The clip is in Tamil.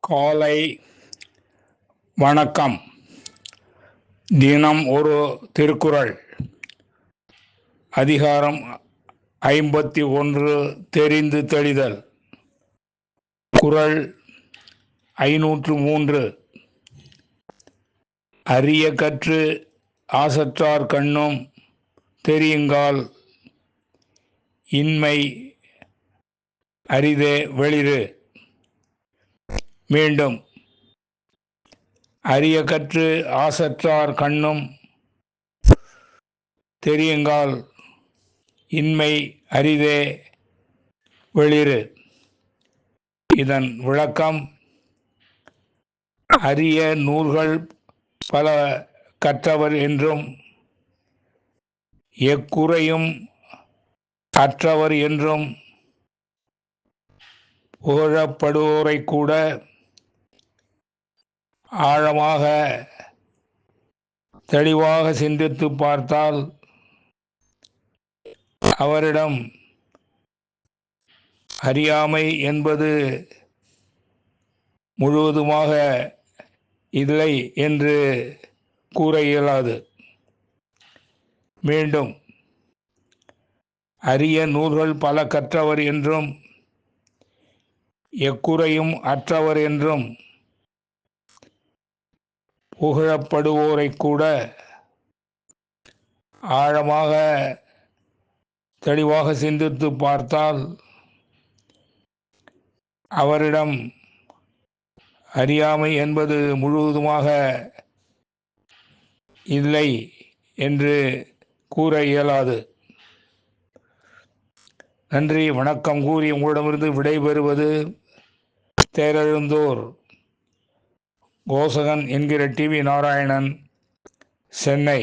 காலை வணக்கம். தினம் ஒரு திருக்குறள். அதிகாரம் 51 தெரிந்து தெளிதல். குறள் 503. அரிய கற்று ஆசற்றார் கண்ணும் தெரியுங்கால் இன்மை அரிதே வெளிறு. மீண்டும், அரிய கற்று ஆசற்றார் கண்ணும் தெரியுங்கால் இன்மை அரிதே வெளிறு. இதன் விளக்கம்: அரிய நூல்கள் பல கற்றவர் என்றும் எக்குறையும் அற்றவர் என்றும் புகழப்படுவோரை கூட ஆழமாக தெளிவாக சிந்தித்து பார்த்தால் அவரிடம் அறியாமை என்பது முழுவதுமாக இல்லை என்று கூற இயலாது. மீண்டும், அரிய நூல்கள் பல கற்றவர் என்றும் எக்குறையும் அற்றவர் என்றும் புகழப்படுவோரை கூட ஆழமாக தெளிவாக சிந்தித்து பார்த்தால் அவரிடம் அறியாமை என்பது முழுவதுமாக இல்லை என்று கூற இயலாது. நன்றி, வணக்கம் கூறி உங்களிடமிருந்து விடைபெறுவது தேரெழுந்தூர் கோசகன் என்கிற டிவி நாராயணன், சென்னை.